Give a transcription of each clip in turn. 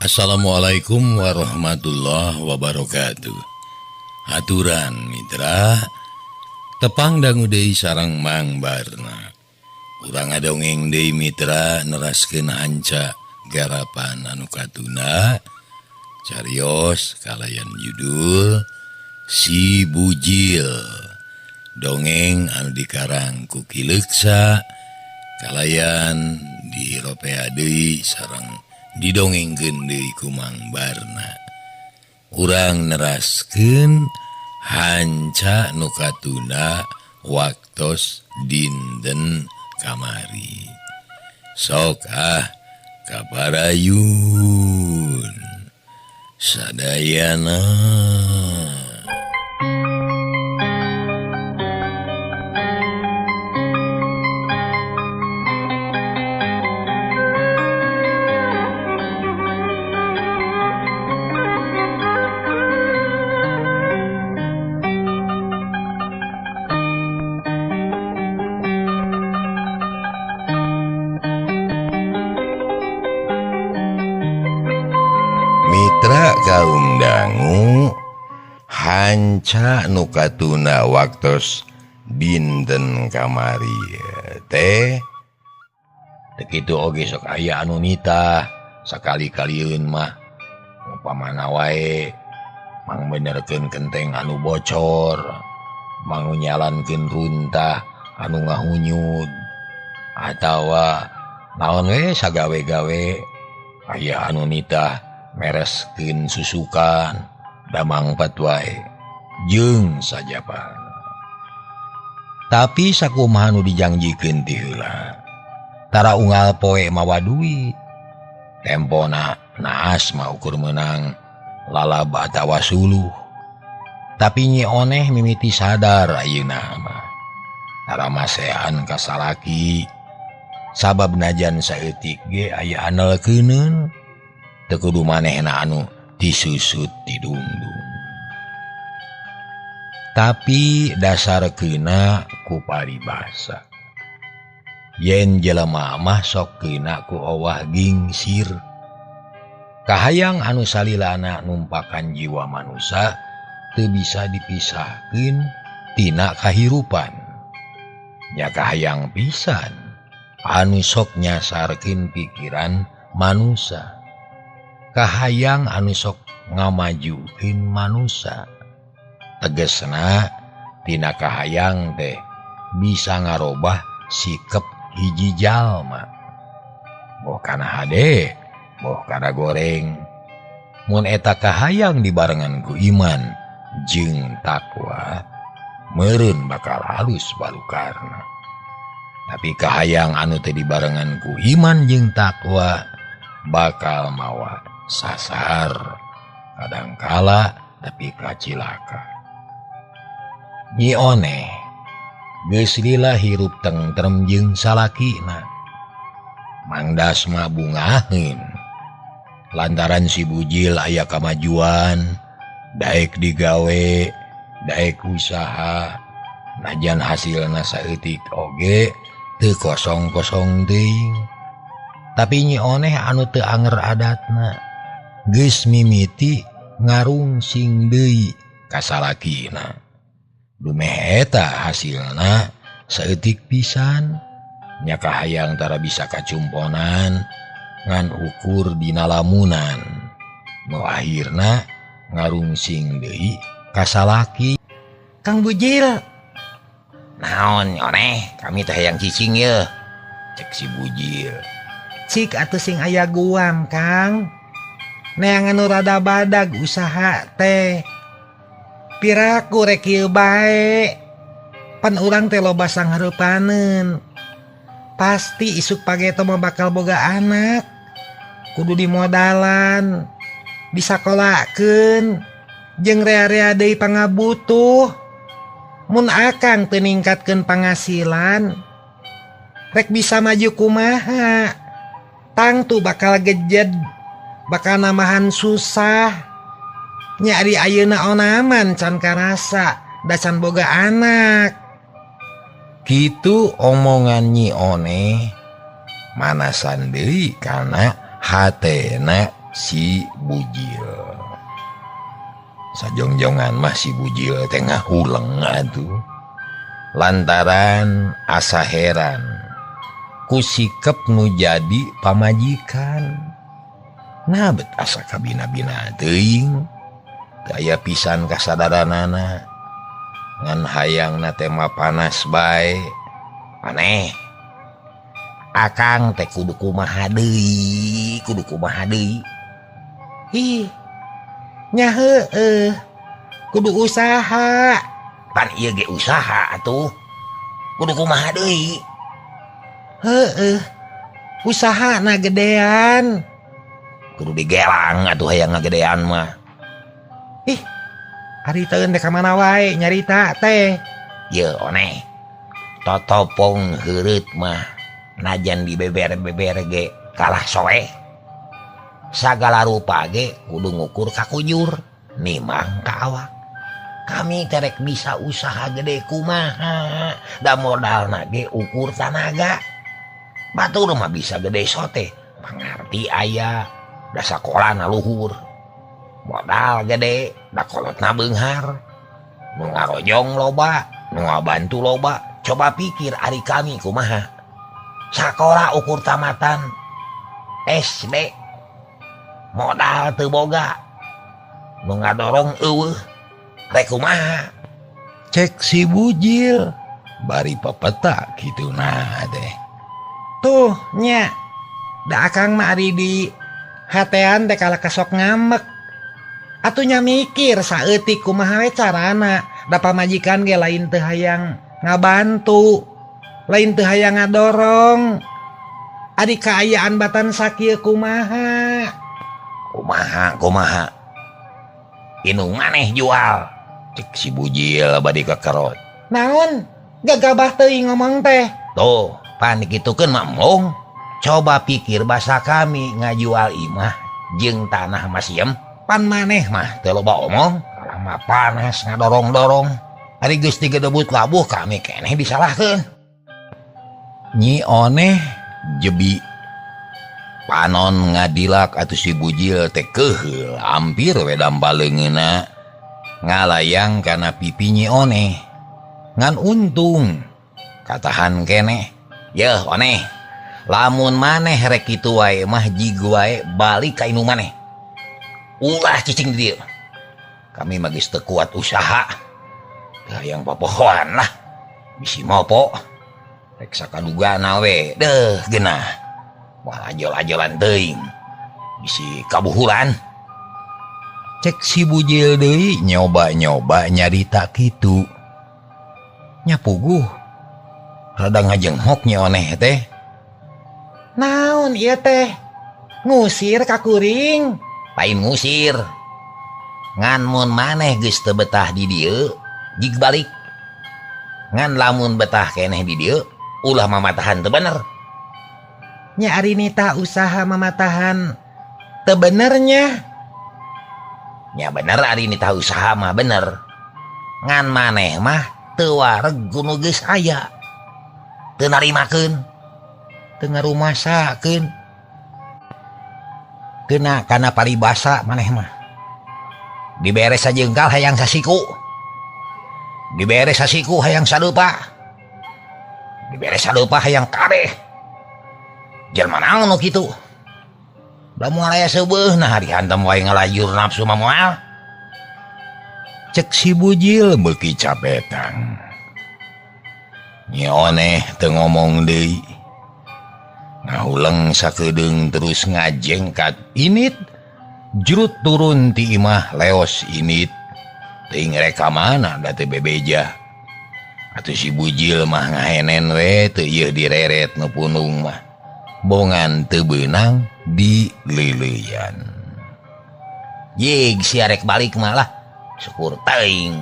Assalamualaikum warahmatullahi wabarakatuh. Haturan mitra tepang dangu deui sareng Mang Barna. Urang ngadongeng deui mitra neraskeun hanca garapan anu katuna carios kalayan judul Si Bujil. Dongeng anu dikarang ku Ki Leuksa kalayan diropea deui sareng didongengkeun deui ku Mang Barna. Urang neraskeun hanca nu katuna waktos dinten kamari. Sok kabarayun sadayana. Mitra kaum dangu hanca nu katuna waktos dinten kamari teh teu kitu oge sok aya anu nitah sakali-kalieun mah upamana wae mang benerkeun genteng anu bocor, mang nyalankeun runtah anu ngahunyud atawa naon we sagawe-gawe aya anu nitah mereskeun susukan da mangpat wae jeung sajapan. Tapi sakumaha nu dijangjikeun ti heula tara unggal poe mawa duit, tempona naas mah ukur meunang lalaba atawa suluh. Tapi nyi oneh mimiti sadar ayeuna mah tara masehan ka salaki sabab najan saeutik ge aya anelkeuneun teu kudu manehna anu disusut didungdung. Tapi dasarkeuna ku paribasa yen jelema mah sok keuna ku owah gingsir. Kahayang anu salilana numpakan jiwa manusia teu bisa dipisahkeun tina kahirupan. Nya kahayang pisan anu sok nyasarkeun pikiran manusia, kahayang anu sok ngamajukeun manusia. Tegesna tina kahayang teh bisa ngarobah sikep hiji jalma. Boh kana hade, boh kana goreng. Mun eta kahayang dibarengan ku iman jeung takwa, meureun bakal halus balukarna. Tapi kahayang anu teu dibarengan ku iman jeung takwa bakal mawa sasar, kadangkala tapi kacilaka. Nyi oneh geus lila hirup tentrem jeung salakina. Mangdas mah bungaheun lantaran si bujil aya kamajuan, daek digawe, daek usaha, najan hasilna saeutik oge teu kosong-kosong teuing. Tapi nyi oneh anu teu anger adatna geus mimiti ngarungsing deui ka salakina. Dumeh eta hasilna saeutik pisan, nya kahayang tara bisa kacumponan ngan ukur dina lamunan. Nu akhirna ngarungsing deui ka salaki. Kang Bujil, naon nyoneh kami teh hayang cicing ye, Cek si bujil. cik atuh sing aya guam Kang, neangan nu rada badag usaha teh. Piraku rek ieu bae, pan urang teh loba sanghareupaneun. Pasti isuk pageto mah bakal boga anak, kudu dimodalan, disakolakeun, jeung rea-rea deui pangabutuh. Mun akang teu ningkatkeun pangasilan, rek bisa maju kumaha? Tangtu bakal gejed, bakal namahan susah. Nya di ayeuna onaman can karasa da can boga anak. Kitu omongan Nyi Oneh manasan deui kana hatena si bujil. Sajongjongan mah si bujil tengah huleng atuh. Lantaran asa heran ku sikep nu jadi pamajikan. Nah bet asa kabina-bina teuing. Daya pisan kasadaranana ngan hayangna tema panas bae. Aneh. Akang teh kudu kumaha deui, Ih, nya heueuh. Kudu usaha. Pan ieu ge usaha atuh. Kudu kumaha deui? Heueuh. Usahana gedean. Kudu digelang atuh hayang ngagedean mah. Ih, ari teu teh ka mana wae nyarita teh. Ye oneh. Totopong heureut mah najan di beber-beber ge kalah soeh. Sagala rupa ge kudu ngukur ka kujur, nimang ka awak. Kami terek bisa usaha gede kumaha, da modalna ge ukur tanaga. Batur mah bisa gede sote, pangarti aya, da sakolana luhur. Modal gede, da kolotna beunghar. Nu ngarojong loba, nu ngabantu loba. Coba pikir ari kami kumaha. Sakola ukur tamatan SD. Modal teu boga. Nu ngadorong eueuh. Rek kumaha? Cek si bujil. Bari pepeta kitu nah teh. Tuh, nya. Da akang mah ari di hatean teh kala kasok ngamek. Atunya mikir saeutik kumaha we carana. Da pamajikan ge lain teu hayang ngabantu. Lain teu hayang ngadorong. Ari kaayaan batan sakieu kumaha? Kumaha. Inung maneh jual. Cek si bujil badi kekerot. Naon? Gagabah teuing ngomong teh. Tuh, pan dikitukeun mah mong. Coba pikir basa kami ngajual imah jeung tanah masiem. Pan maneh mah teu loba omong. Kalah mah panas ngadorong-dorong. Ari geus digedebut labuh kami keneh disalahkeun. Nyi oneh jebi panon ngadilak atuh si bujil teh keheul hampir we dambaleungeuna ngalayang kana pipi Nyi oneh. Ngan untung katahan keneh. Yeuh oneh, lamun maneh rek kitu wae mah jig wae balik ka inu maneh. Ulah cicing di dieu. Kami mah geus teu kuat usaha. Teu hayang popohoan lah. Bisi mopo. Rek sakadugana we, deuh geunah. Wah ajol-ajolan teuing. Bisi kabuhuran. Cek si bujil deui nyoba-nyoba nyarita kitu. Nya puguh. Rada ngajenghok Nyi oneh teh. Naon ieu teh? Ngusir ka kuring? Lain ngusir. Ngan mun maneh geus teu betah di dieu, jig balik. Ngan lamun betah keneh di dieu, ulah mamatahan teu bener. Nya ari nita usaha mamatahan teu benernya. Nya bener ari nita usaha mah bener. Ngan maneh mah teu wareg nu geus aya. Teu narimakeun. Teu ngarumasakeun. Keuna kana paribasa maneh mah. Diberes sajeungkal hayang sasiku. Diberes sasiku hayang sadeupa. Diberes sadeupa hayang kabeh. Jelema naon nu kitu? Da moal aya seubeuh nah dihantem wae ngalajur nafsu mah moal. Cek si bujil beuki capetan. Nyi oneh teu ngomong deui. Ngahuleng sakedeung terus ngajengkat init. Jurut turun ti imah leos init. Teuing reka mana da teu bebeja. Atuh si bujil mah ngahenen we teu ieu direret nu punung mah. Bongan teu beunang di leuleyan. Jig si arek balik malah syukur teuing.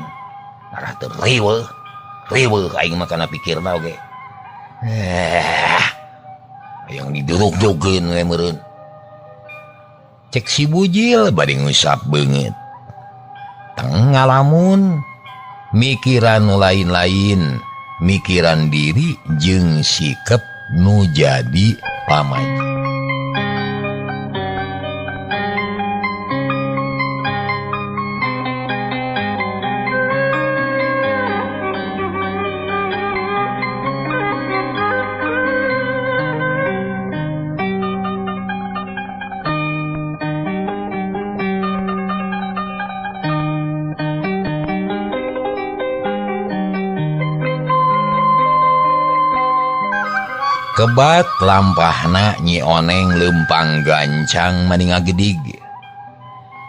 Arah teu riweuh aing mah kana pikirna oge. Hayang diduruk-dukeun we meureun. Cek si bujil bade ngusap beungeut. Teng ngalamun mikiran nu lain-lain, mikiran diri jeung sikep nu jadi pamaji. Kebat lampahna Nyi Oneng lempang gancang maninga gedig.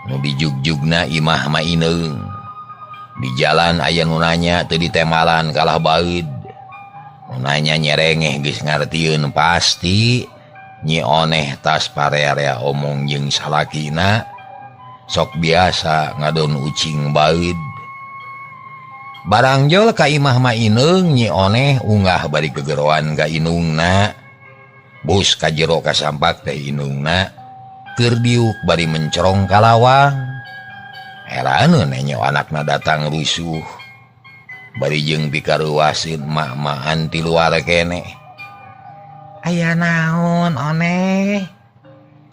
Nu dijugjugna imah maineung. Di jalan aya nu nanya teu ditemalan kalah baeud. Nu nanya nyerengeh geus ngartieun pasti Nyi Oneh tas parearea omong jeung salakina sok biasa ngadon ucing baeud. Barang jol ka imah maineung Nyi Oneh unggah bari kegeroan ka inungna. Bus ka jero kasampak teh inungna keur diuk bari mencerong ka lawang. Heraneun nyo anakna datang rusuh. Bari jeung pikaruasin mak-makan ti luar keneh. Aya naon Oneh?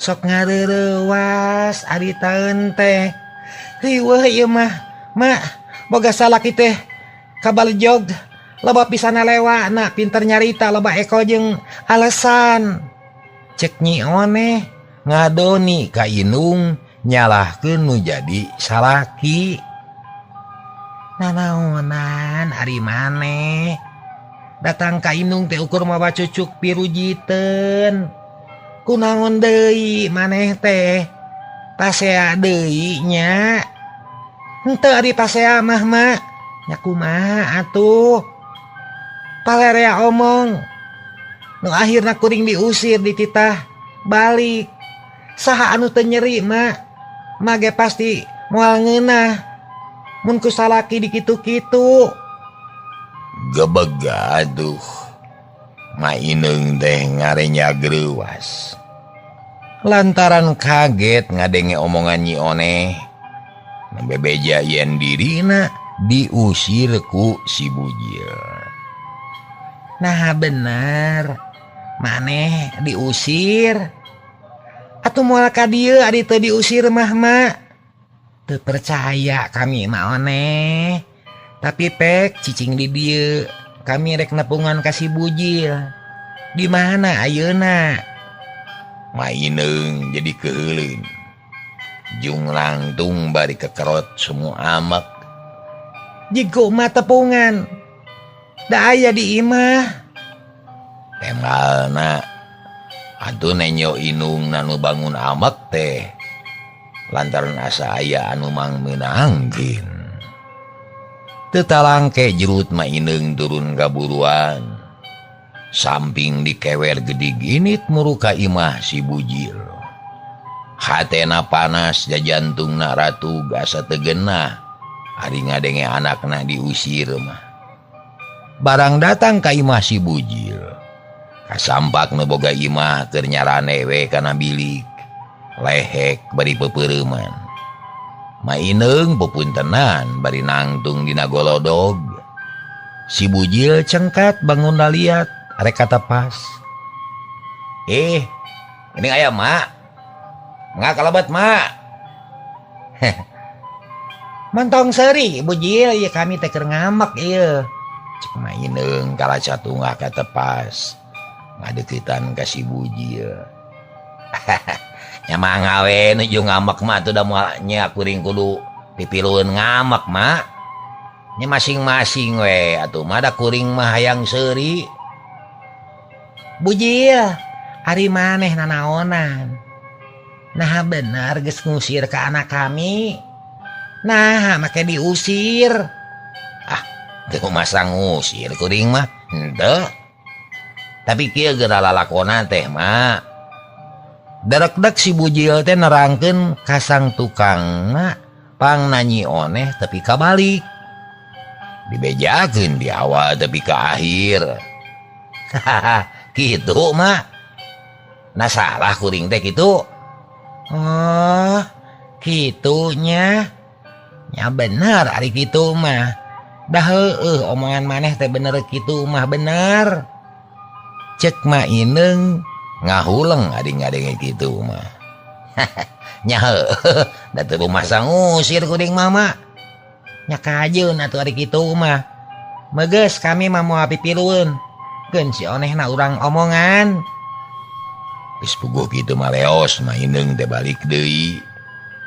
Sok ngareurewas ari taeun teh. Riweuh ieu mah, Mak. Boga salaki teh kabaljog loba pisan lewana pinter nyarita loba eko jeung alesan. Cek Nyi Oneh ngadoni ka inung nyalahkeun nu jadi salaki. Nanaonan ari maneh datang ka inung teh ukur mawa cucuk pirujiteun. Kunaon deui maneh teh? Pasea deui nya. Henteu ari pasea mah Mak. Nya kumaha atuh? Palerea omong. Nu akhirna kuring diusir dititah balik. Saha anu teu nyeri Mak? Mage pasti moal ngeunah. Mun ku salaki dikitu-kitu. Gebeg aduh. Maineung teh ngarenya greuwas. Lantaran kaget ngadenge omongan Nyi Oneh. Bebeja yen dirina diusir ku si bujil. Nah bener, maneh diusir. Atuh moal ka dieu ari teu diusir mah Mak. Teu percaya kami mah Oneh. Tapi pek cicing di dieu kami rek nepungan ka si bujil. Di mana ayeuna? Maineung jadi keuleun. Jung langtung bari kekerot semua amak. Jigo mah tepungan. Da aya di imah. Temalna atuh nenyo inung nanu bangun amak teh lantaran asa aya anu mangmeunangkeun. Teu talangke jerut maineung turun ka buruan. Samping dikewer gedig init muruka imah si bujil. Hatena panas jajantungna ratu gasa tegenah ari ngadenge anakna diusir mah. Barang datang ka imah si bujil. Kasampak nu boga imah keur nyarane we kana bilik. Lehek bari peupeureuman. Maineung pupuntenan bari nangtung dina golodog. Si bujil cengkat bangun liat arek katapas. Ini aya Mak. Nggak kalabat Mak. Mentong seuri bujil ieu kami teh keur ngamak ieu. Cek maineung kalaca tunggah katepas. Ngadeukitan ka si bujil. Nya mangga we nuju ngamak mah teu da moal nya kuring kudu pipilueun ngamak Mak. Nya masing-masing we atuh mah da kuring mah hayang seuri. Bujil, ari maneh nanaonan? Nah benar geus ngusir ke anak kami. Nah make diusir. Teu masa ngusir kuring mah henteu. Tapi kieu geura lalakona teh Mak. Darekdek si bujil teh nerangkeun ka sang tukangna pangna Nyi Oneh tepi ka balik. Dibejakeun di awal tepi ka akhir. Kitu Mak. Nah salah kuring teh kitu. Oh, kitunya. Ya bener ari kitu mah. Dah heueuh omongan maneh teh bener kitu mah bener. Cek maineung ngahuleng adi ngadenge kitu mah. Nya heueuh da teu masa ngusir kuring mah Mak. Nya kajeun atuh ari kitu mah. Megeus kami mah moal pipilueun. Geun si Onehna urang omongan. Geus puguh kitu mah leos maineung teh balik deui.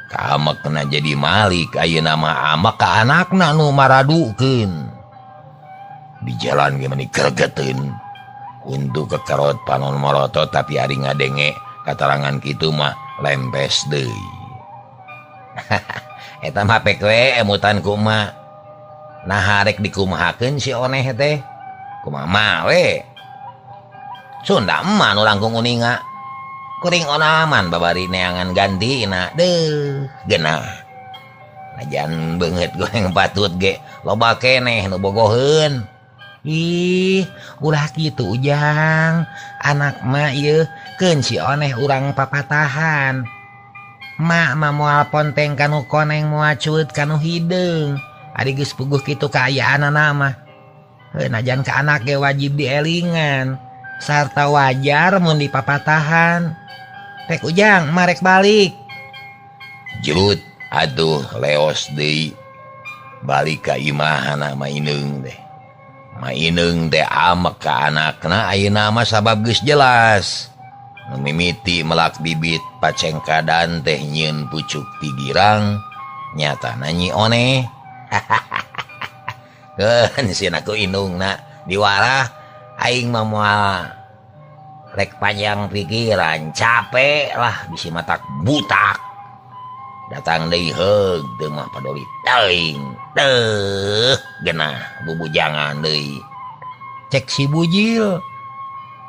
Ka amakna jadi malik ayeuna mah amak ka anakna nu maradukeun. Di jalan ge meni gregeteun. untuk kekerot panon morotot tapi ari ngadenge katerangan kitu mah lempes deui. Eta mah pek we emutan kumaha. Nah rek dikumahakeun si Oneh teh. Kumaha we? Sunda mah nu langkung uninga. Kuring onaman babari neangan gantina deuh genah. Najan beungeut goreng patut ge loba keneh nu bogoheun. Ih, ulah kitu Ujang. Anak mah ieu keun si Oneh urang papatahan. Mak mah moal ponteng kanu koneng moal cueut kanu hideung. Ari geus puguh kitu kaayaanana mah. Najan ka anak ge wajib dielingan. Sarta wajar mun dipapatahan. Tek Ujang, marek balik. Jut, aduh leos deui. Balik ka imahana Maineung teh. Maineung teh amek ka anakna ayeuna mah sabab geus jelas. Nu mimiti melak bibit pacengkadan teh nyieun pucuk ti girang, nyatana Nyi Oneh. Keun sieun aku indungna diwarah aing mah moal rek panjang pikiran, capek lah bisi matak butak. Datang deui heug teu mah padoli teuing. Teuh genah bubujangan deui. Cek si bujil.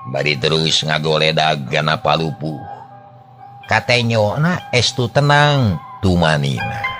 Bari terus ngagoledag gana palupuh. Katenyona estu tenang tumanina.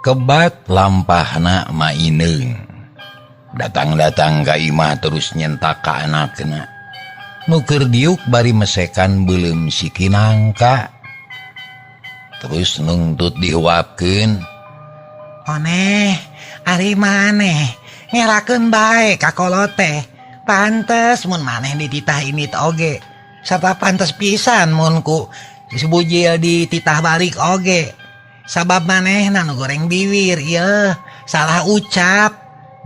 Kebat lampahna Maineung. Datang-datang ka imah terus nyentak ka anakna. Nu keur diuk bari mesekan beuleum si kinangka. Terus nungtut dihuapkeun. Oneh, ari maneh ngerakeun bae ka kolot teh. Pantes mun maneh dititah ini oge. Sarta pantes pisan mun ku si bujil dititah balik oge. Sabab manehna nu goreng bibir ieu salah ucap.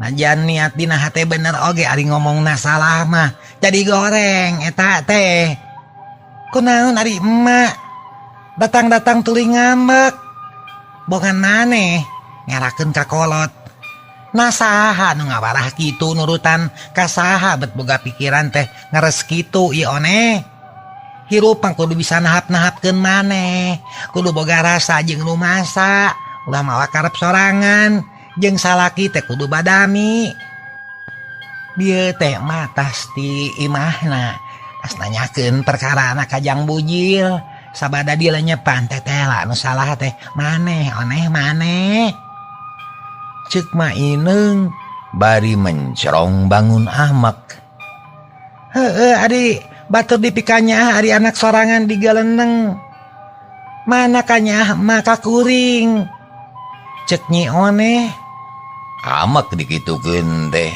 Najan niat dina hate bener oge ari ngomongna salah mah jadi goreng eta teh. Kunaon ari emak datang-datang tuluy ngambek. Bogan maneh ngerakeun ka kolot. Nah saha nu ngawarah kitu nurutan ka saha bet boga pikiran teh ngares kitu ieu Oneh. Hirup pang kudu bisa nahap-nahapkeun maneh. Kudu boga rasa jeung nu masa. Ulah mawa karep sorangan. Jeung salaki teh kudu badami. Dieu teh mah tas ti imahna. Tas nanyakeun perkarana ka Jang Bujil. Sabada dia lenyepan tetela nu salah teh maneh Oneh maneh. Ceuk Maineung bari mencerong bangun amek. Heueuh adik. Batur dipikanya ari anak sorangan di galeneng. Mana kanya maka kuring. Cek Nyi Oneh. Amek dikitukeun teh.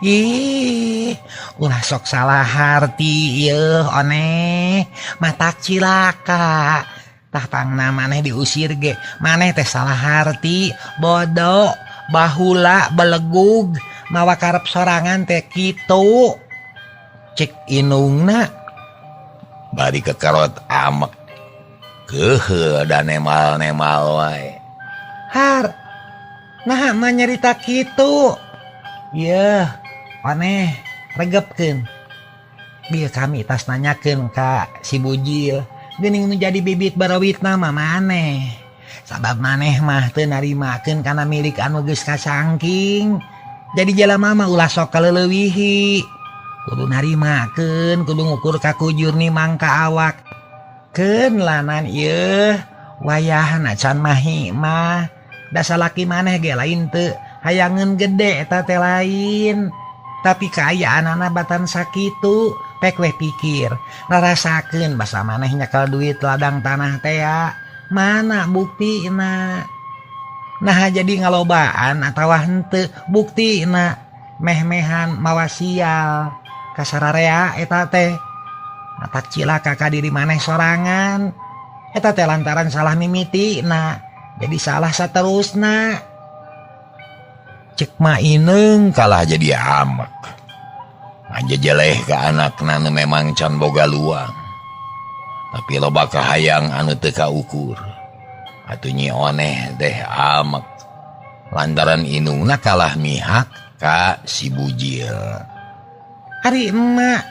Ih, ulah sok salah harti ieu Oneh. Matak cilaka. Tah pangna maneh diusir ge. Maneh teh salah harti, bodoh, bahula, belegug, mawa karep sorangan teh kitu. Cek inungna bari kekerot amek. Keuheuh da nemal-nemal wae. Har, nah mah nyarita kitu. Yeuh, Oneh regepkeun. Bieu kami tas nanyakeun ka si Bujil. Geuning nu jadi bibit barawitna mah maneh. Sabab maneh mah teu narimakeun kana milik anu geus kasangking. Jadi jelema mah ulah sok kaleulewihi. Kudu narimakeun, kudu ngukur ka kujur ni mangka awak. Keun lanan ieu wayahna can mahi mah. Da salaki maneh ge lain teu hayangeun gede eta teh lain. Tapi kaayaanana batan sakitu, pek we pikir. Ngarasakeun basa maneh nyekel duit ladang tanah teh ya. Mana buktina? Nah jadi ngalobaan atawa henteu buktina meh-mehan mawa sial. Kasararea eta teh atak cilaka ka diri maneh sorangan. Eta teh lantaran salah mimiti nah jadi salah saterusna. Cek Maineung kalah jadi amek. Ngajejeleh ke anakna nu memang can boga luang. Tapi loba kahayang anu teu kaukur. Atuh Nyi Oneh teh amek. Lantaran indungna kalah mihak ka si Bujil. Ari emak,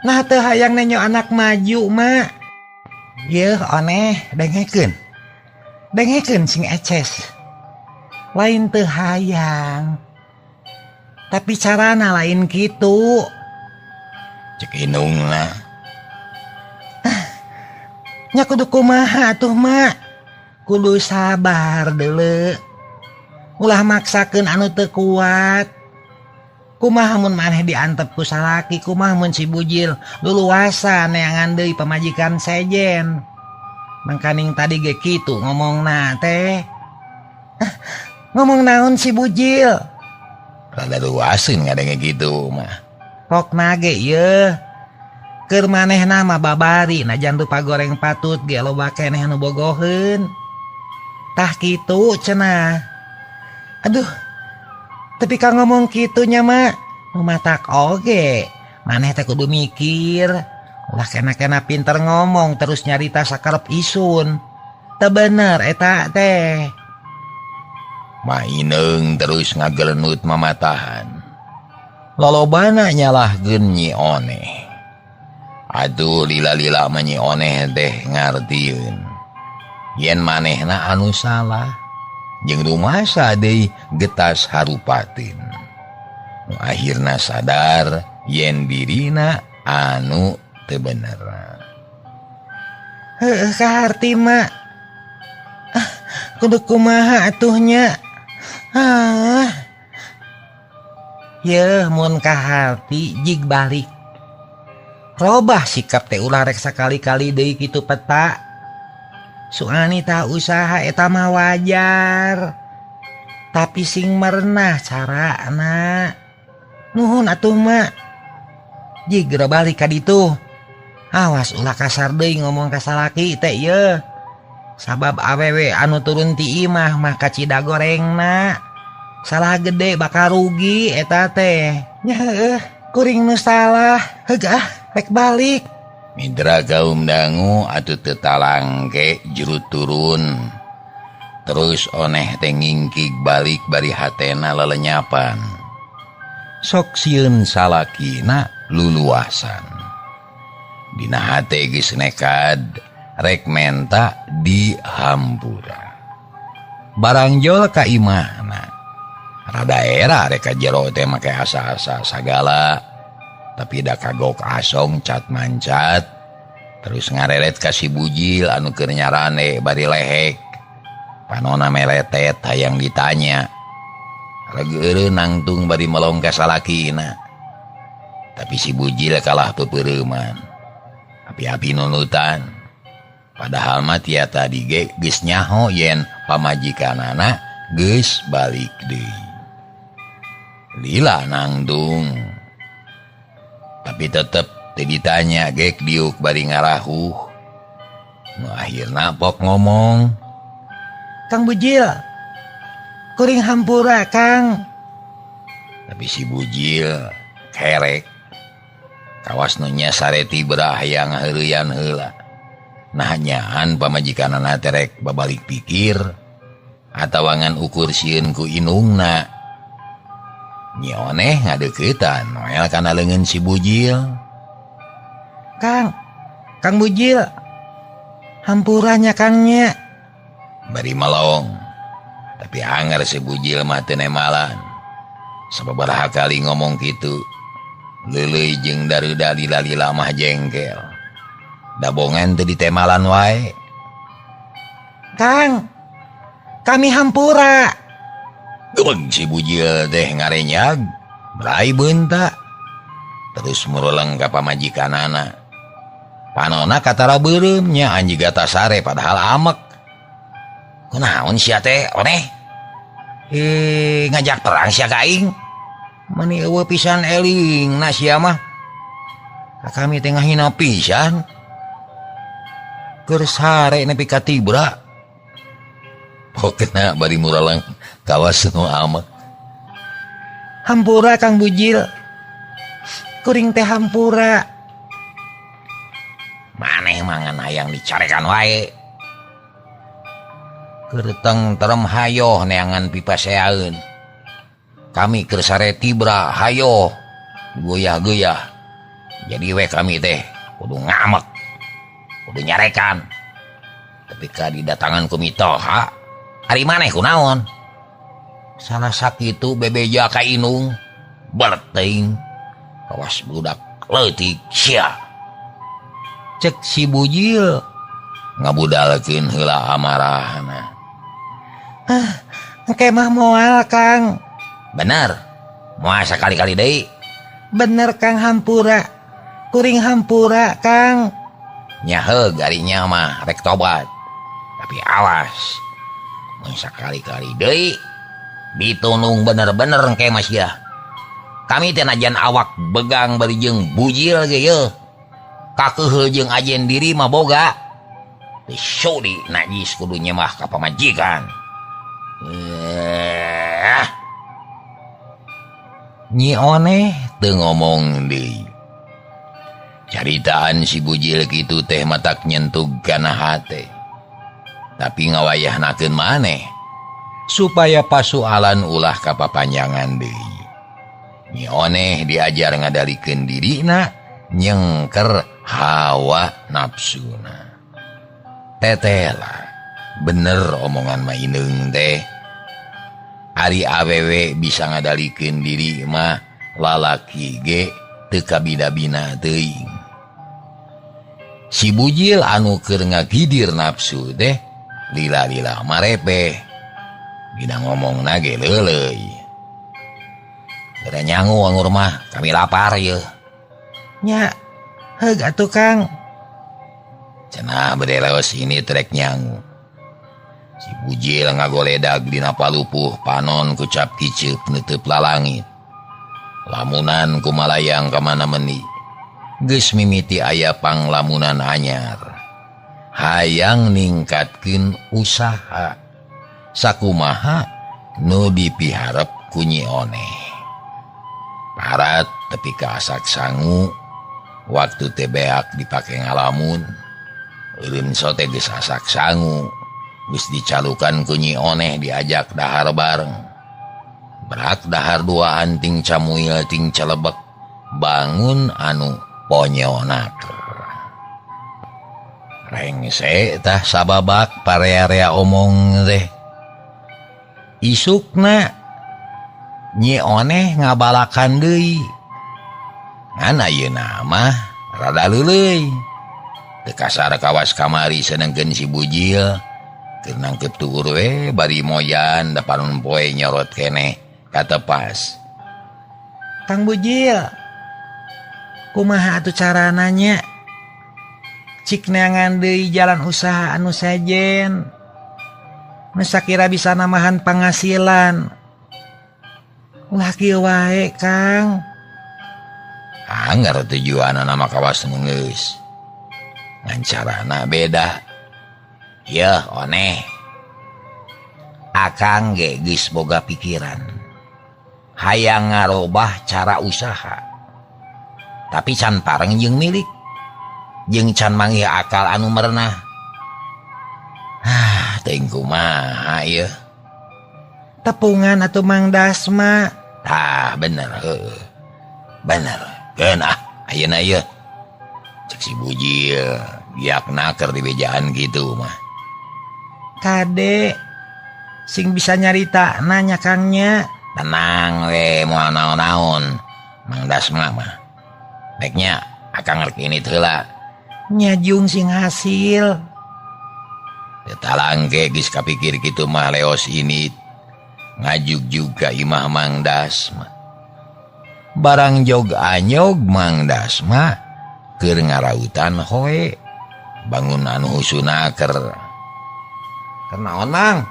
nah teu hayang nenyo anak maju mak. Yeuh Oneh dengekeun sing eces. Lain teu hayang. Tapi carana lain kitu. Cek indungna. Nya kudu kumaha atuh mak? Kudu sabar deuleu. Ulah maksakeun anu teu kuat. Kumaha mun maneh diantep ku salaki, kumaha mun si Bujil luluasan neangan deui pamajikan sejen. Mangkaning tadi ge kitu ngomongna teh. Ngomong naon si Bujil? Rada luasin ngadenge gitu mah. Pokna ge yeuh. Keur manehna mah babari najan rupa goreng patut ge loba keneh anu bogoheun. Tah kitu cenah. Aduh. Tapi ka ngomong kitunya mak, matak oge. Maneh teh kudu mikir. Ulah kena-kena pinter ngomong terus nyarita sakarep isun. Teu bener eta teh. Maineung terus ngagelenut mamatahan. Lolobana nyalahkeun Nyi Oneh. Aduh lila-lila mah Nyi Oneh teh ngartieun. Yen manehna anu salah. Jeung rumasa deui getas harupatin. Nu akhirna sadar yen dirina anu teu bener. Heueuh kaharti mak. Kudu kumaha atuhnya. Yeuh mun kaharti jig balik. Robah sikap teh ulah rek sakali-kali deui kitu peta. Soalnya tak usaha eta mah wajar. Tapi sing merenah carana. Nuhun atuh mak. Jigra balik ka ditu. Awas ulah kasar deui ngomong ka salaki teh yeuh. Sabab awewe anu turun ti imah mah kacida gorengna. Salah gede bakal rugi eta teh. Nya heueuh, kuring nu salah. Heugah rek balik. Mitra kaum dangu atuh teu talangke jurut turun. Terus Oneh teh ngingkig balik bari hatena lelenyapan. Sok sieun salakina luluasan. Dina hate geus nekad rek menta dihampura. Barangjol ka imahna. Rada era rek ka jero teh make asa-asa sagala. Tapi da kagok asong cat mancat. Terus ngareret ka si Bujil anu keur nyarane bari lehek. Panona meletet hayang ditanya. Rageureun nangtung bari melong ka salakina. Tapi si Bujil kalah peupeureuman. Api-api nunutan. Padahal mah tia tadi ge geus nyaho yen pamajikanana geus balik deui. Lila nangtung. Tapi tetep teu ditanya gek diuk bari ngarahuh. Nu akhirna pok ngomong. Kang Bujil, kuring hampura Kang. Tapi si Bujil kerek. Kawas nu nya sareti berah yang heureuyan heula. Nah nyaan pamajikanana terek babalik pikir. Atawangan ukur sieun ku indungna. Nyi Oneh ngadeuketan noel kana leungeun si Bujil. Kang Bujil. Hampuranya Kangnya. Bari melong. Tapi anger si Bujil mah teu nemalan. Sababaraha kali ngomong kitu. Leuleuy jeung daruda lila-lila mah jengkel. Dabongan teu ditemalan wae. Kang, kami hampura. Gebeg si Bujil teh ngarenyag. Berai beunta. Terus muruleng ka pamajikanana. Panona katara beureum nya anji gata sare padahal amek. Kunaon sia teh Oneh? Ngajak perang sia ka aing. Mani eueuh pisan eling na sia mah. kami tengah hina pisan. Keur sare nepi ka Tibra. Pokena bari muralang kawas nu amat. Hampura Kang Bujil. Kuring teh hampura. Maneh mangan hayang dicarekan wae. Keur tentrem hayo neangan pipaseaeun. Kami keur sare Tibra hayo goyah-goyah. Jadi we kami teh kudu ngamek, kudu nyarekan. Ketika didatangan ku mitoha, ari maneh kunaon? Salah sakitu bebeja ka Inung, berting, kawas budak leutik sia. Cek si Bujil ngabudalkeun heula amarahna. Engke mah moal Kang. Bener, moal sakali-kali deui. Bener Kang hampura. Kuring hampura Kang. Nya heug arinya mah rek tobat. Tapi awas, mun sakali-kali deui ditunung bener-bener engke Mas ya. Kami teh najan awak begang bari jeung Bujil ge yeuh. Kakeuheul jeung ajen diri mah boga. Teu sudi najis kudu nyemah ka pamajikan. Nyi Oneh teu ngomong deui. Caritaan si Bujil kitu teh matak nyentug kana hate. Tapi ngawayahnakeun maneh supaya pasualan ulah kapapanjangan deui. Nyi Oneh diajar ngadalikeun dirina nyengker hawa nafsuna. Tetela bener omongan Maineung teh. Ari awewe bisa ngadalikeun diri mah lalaki ge teu kabida-bina teuing. Si Bujil anu keur ngagidir nafsu teh lila-lila marepeh. Dina ngomongna ge leuleuy. Bere nyangu anggur mah kami lapar yeuh. Nya, heug atuh Kang. Cenah bere leos ini trek nyangu. Si Bujil ngagoledag dina palupuh panon ku cap kiceup neuteuk lalangit. Lamunan ku malayang ka mana meuni. Geus mimiti aya panglamunan anyar. Hayang ningkatkeun usaha. Sakumaha nu dipiharep ku Nyi Oneh. Parat tepi ka asak sangu. Waktu teh beak dipake ngalamun. Ulun sote geus asak sangu. Geus dicalukan ku Nyi Oneh diajak dahar bareng. Berak dahar dua anting camuil ting celebek. Bangun anu ponyonaker. Rengse tah sababak parea-rea omong teh. Isukna Nyi Oneh ngabalakan deui. Ngan ayeuna mah rada leuleuy. Teu kasar kawas kamari sedengkeun si Bujil keur nangkep tugur we bari moyan da panon poe nyorot keneh katepas. Kang Bujil. Kumaha atuh carana nya? Cik neangan deui jalan usaha anu sejen. Nu sakira bisa namahan pangasilan. Ulah kieu wae, Kang. Anggar tujuanna nama kawas nu geus. Ngan carana beda. Yeuh Oneh. Akang ge geus boga pikiran. Hayang ngarobah cara usaha. Tapi can pareng jeung milik. Jeung can manggih akal anu merenah. Teuing kumaha ieu. Tepungan atuh Mang Dasma. Tah bener heueuh. Bener. Geunah ayeuna ieu. Cek si Bujil biakna keur dibejaan kitu mah. Kade sing bisa nyarita nanya Kangnya. Tenang we moal naon-naon. Mang Dasma mah. Baiknya akang ngerti ini heula. Nyajung sing hasil. Tetalangke geus kapikir kitu mah leos ini ngajuk juga imah Mang Dasma. Barang jog anyog Mang Dasma keur ngarautan hoe. Bangun anu husuna keur naon Mang?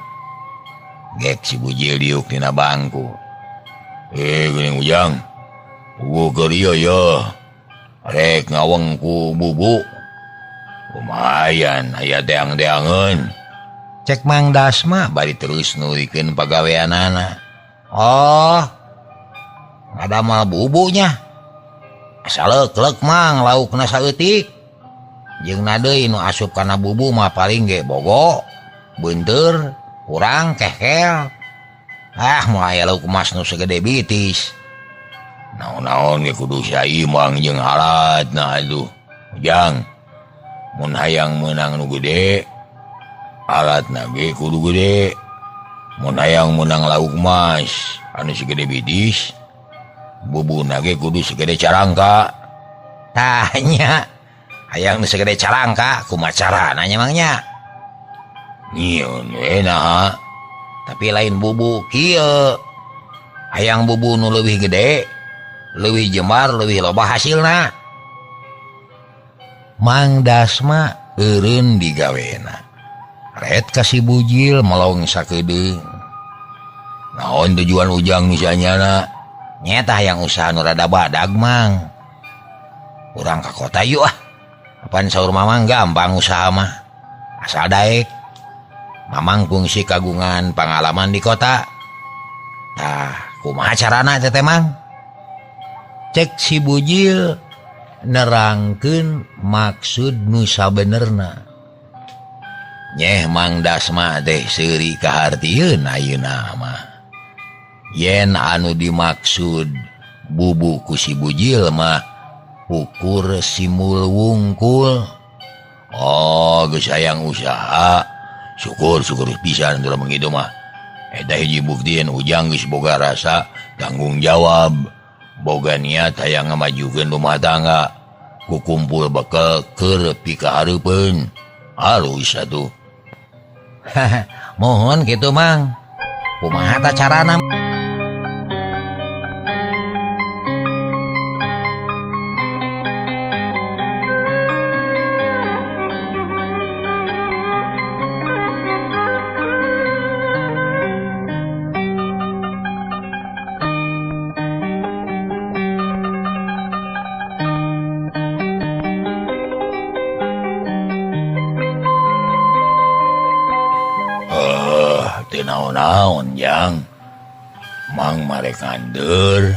Gek si Bujil diuk dina bangku. Geuning Ujang. Puguh keur ieu ya. rek ngawengku bubu lumayan aya deang-deangeun cek Mang Dasma bari terus nulikeun pagaweanana. oh ada mal bubunya asal leuk mang laukna saeutik jeung deui nu asup kana bubu mah paling ge bogo beunteur kurang kekel mulai lauk emas nu segede bitis naon-naon ge kudu saimbang jeung halatna aduh ujang mun hayang meunang nu gede alatna ge kudu gede mun hayang meunang lauk emas anu segede bitis bubuna ge kudu segede carangka tanya hayang nu segede carangka kumaha carana nya mangnya nyieun we nah tapi lain bubu kieu hayang bubu nu leuwih gede leuwih jembar leuwih loba hasilna. Mang Dasma eureun digawena ret kasih bujil melong sakedeung naon tujuan ujang misalnya nyata yang usaha nu rada badag mang urang ka kota yuk apaan saur mamang gampang usaha mah asal daek mamang kungsi kagungan pengalaman di kota kumaha carana teh mang cek si bujil nerangkeun maksud nu sabenerna. Nyeh Mang Dasma teh seuri kahartieun ayeuna mah yen anu dimaksud bubu ku si bujil mah ukur simul wungkul. Geus hayang usaha syukur pisan ulah begitu mah eta hiji buktieun ujang geus boga rasa tanggung jawab boga niat hayang ngamajukeun rumah tangga kukumpul bekal keur pikahareupeun halus atuh. Mohon gitu mang kumaha ta carana. Naon-naon yang mang marekander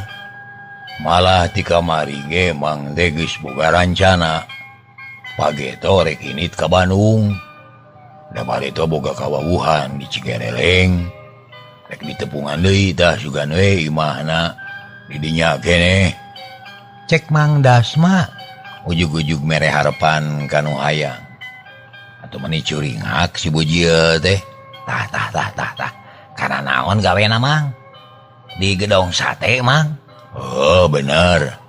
malah ti kamari ge mang teh geus boga rancana pageto rek init ka Bandung da pareto boga kawawuhan di Cigereleng rek ditepungan deui tah sugan we imahna di dinya keneh cek Mang Dasma ujug-ujug mere harepan kanu hayang atuh meni curingak si bujil teh. Tah karena naon gawena mang di gedong sate mang. Bener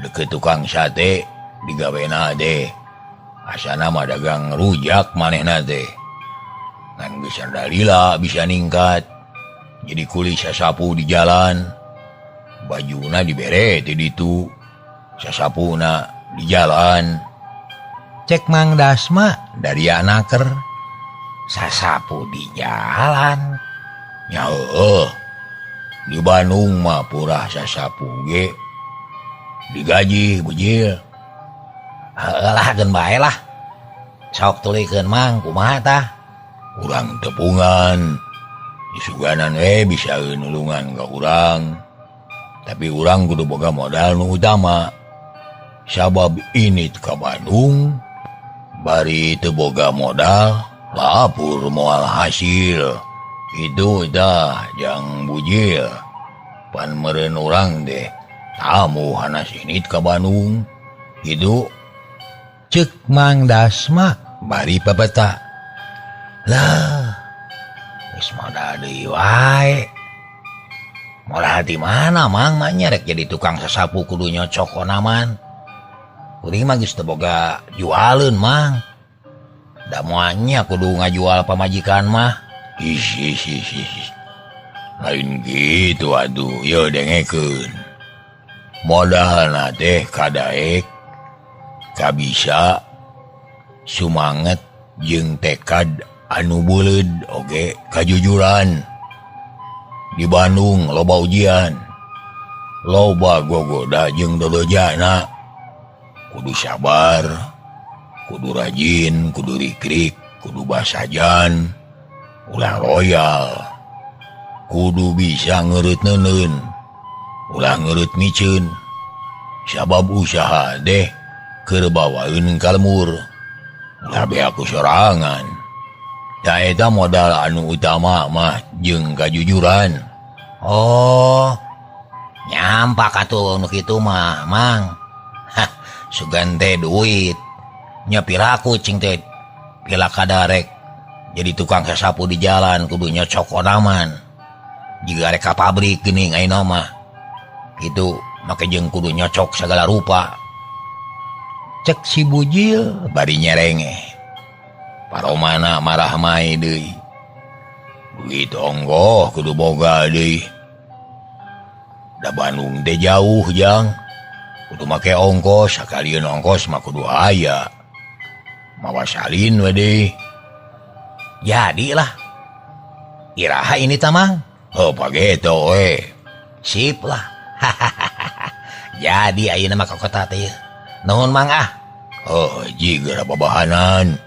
deket tukang sate di gawena deh asana mah dagang rujak manehna teh ngan geus dalila bisa ningkat jadi kuli sasapu di jalan bajuna dibere ti ditu sasapuna di jalan cek Mang Dasma dari anaker sasapu di jalan nya di Bandung mah purah sasapu ge digaji bujil. Lah geun bae lah sok tulikeun mang kumaha tah urang tepungan disuganan we bisa nulungan ka urang tapi urang kudu boga modal nu utama sabab init ka Bandung bari teu boga modal lapur moal hasil itu dah jang bujil pan meureun urang deh tamu hanas init ka Bandung itu cek Mang Dasma bari pepeta lah geus modal deui wae modal di mana mang manya rek jadi tukang sasapu kudu nyocok onaman kuring mah geus teu boga jualeun mang da moalnya kudu ngajual pamajikan mah. Lain gitu aduh yo dengekeun modalna teh kadaek kabisa sumanget jeung tekad anu buleud oge kajujuran di Bandung loba ujian loba gogoda jeung dodojana kudu sabar, kudu rajin, kudu rikrik, kudu basajan, ulah royal, kudu bisa ngeut neun, ulah ngeut micun, sabab usaha deh keur bawaeun kalmur, ulah be aku sorangan. Da eta modal anu utama mah jeung kajujuran. Oh, nyampak atuh nu kitu mah, Mang. Hah, sugan teh duit. Nya piraku cing teh pila kadarek jadi tukang sasapu di jalan kudu nyocok onaman. Jika rek ka pabrik geuning ayeuna mah kitu make jeung kudu nyocok segala rupa. Cek si bujil bari nyerengeh. Paromana marah mai deui. Duit onggoh kudu boga deui. Da Bandung teh jauh jang. Kudu make ongkos, sakalian ongkos mah kudu aya. Mawa salin we deui. Jadi lah. Iraha ini tamang. Oh pageto we. Sip lah. Jadi ayeuna mah ka kota teh. Nuhun Mang ah. Oh jiga babahanan.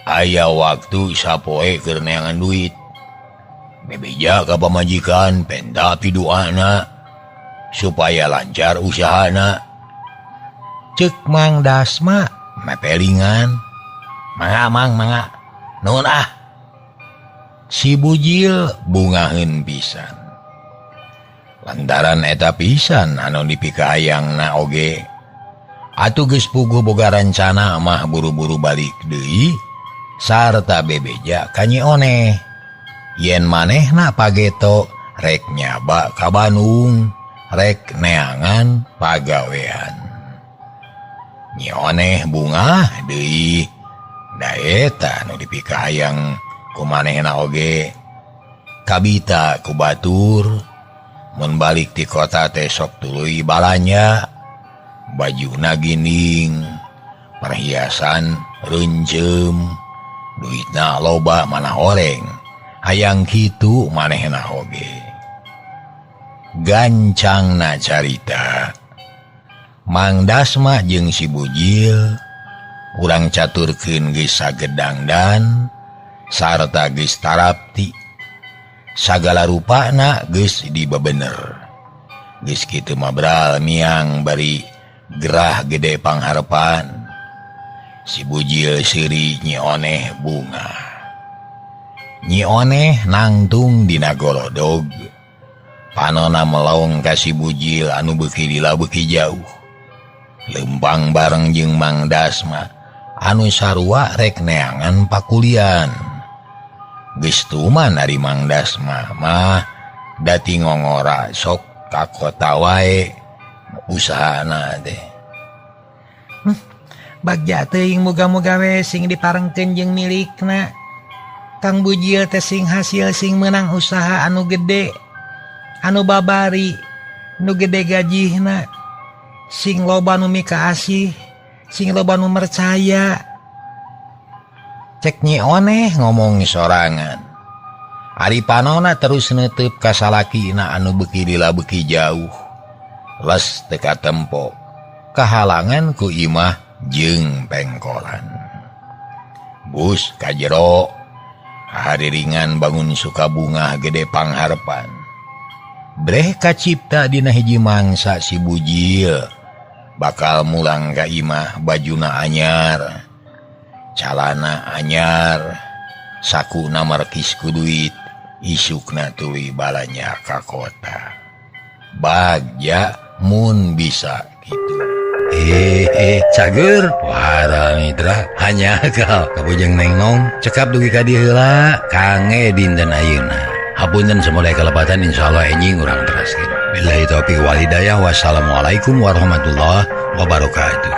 Aya waktu sapoe keur neangan duit. Bebeja ka pamajikan penta piduana supaya lancar usahana. Cek Mang Dasma Mepelingan. Mangga Mang, mangga. Nuhun ah. Si bujil bungaheun pisan. Lantaran eta pisan anu dipikayangna oge. Atuh geus puguh boga rencana mah buru-buru balik deui. Sarta bebeja ka Nyi Oneh. Yen manehna pageto rek nyaba ka Bandung, rek neangan pagawean. Nyi Oneh bungah deui. Da eta nu dipikayang ku manehna oge. Kabita ku batur mun balik ti kota teh sok tuluy balanja. Bajuna ginding, perhiasan reunceum, duitna loba mana oreng. Hayang kitu manehna oge. Gancangna carita. Mang Dasma jeung si bujil urang caturkeun geus sagedangdan sarta geus tarapti. Sagala rupana geus dibebener. Geus kitu mah bral miang bari gerah gede pangharepan. Si bujil seuri Nyi Oneh bunga. Nyi Oneh nangtung dina golodog. Panonna melong ka si bujil anu beuki lila beuki jauh. Lempang bareng jeung Mang Dasma anu sarua rek neangan pakulian. Geus tuman ari Mang Dasma mah dati ngongora sok ka kota wae usahana teh. Bagja teuing muga-muga we sing diparengkeun jeung milikna. Kang bujil teh sing hasil sing meunang usaha anu gede, anu babari, nu gede gajihna, sing loba nu mika asih, sing loba nu mercaya. Cek Nyi Oneh ngomong sorangan. Ari panonna terus neuteup ka salakina anu beuki lila beuki jauh. Les teu katempo, kahalangan ku imah jeung pengkolan. Bus ka jero, hariringan bangun Sukabungah gede pangharepan. Breh kacipta dina hiji mangsa si bujil bakal mulang ka imah bajuna anyar, calana anyar, sakuna markis ku duit, isukna tuluy balanya ka kota. Bagja mun bisa gitu. Cager para mitra hanya kal kabujeng Neng Nong cekap dugi ka dieu heula kange dinten ayeuna. Hapunten samulai kalepatan insyaallah enjing urang teraskeun. Billahi taufiq wal hidayah. Wassalamualaikum warahmatullahi wabarakatuh.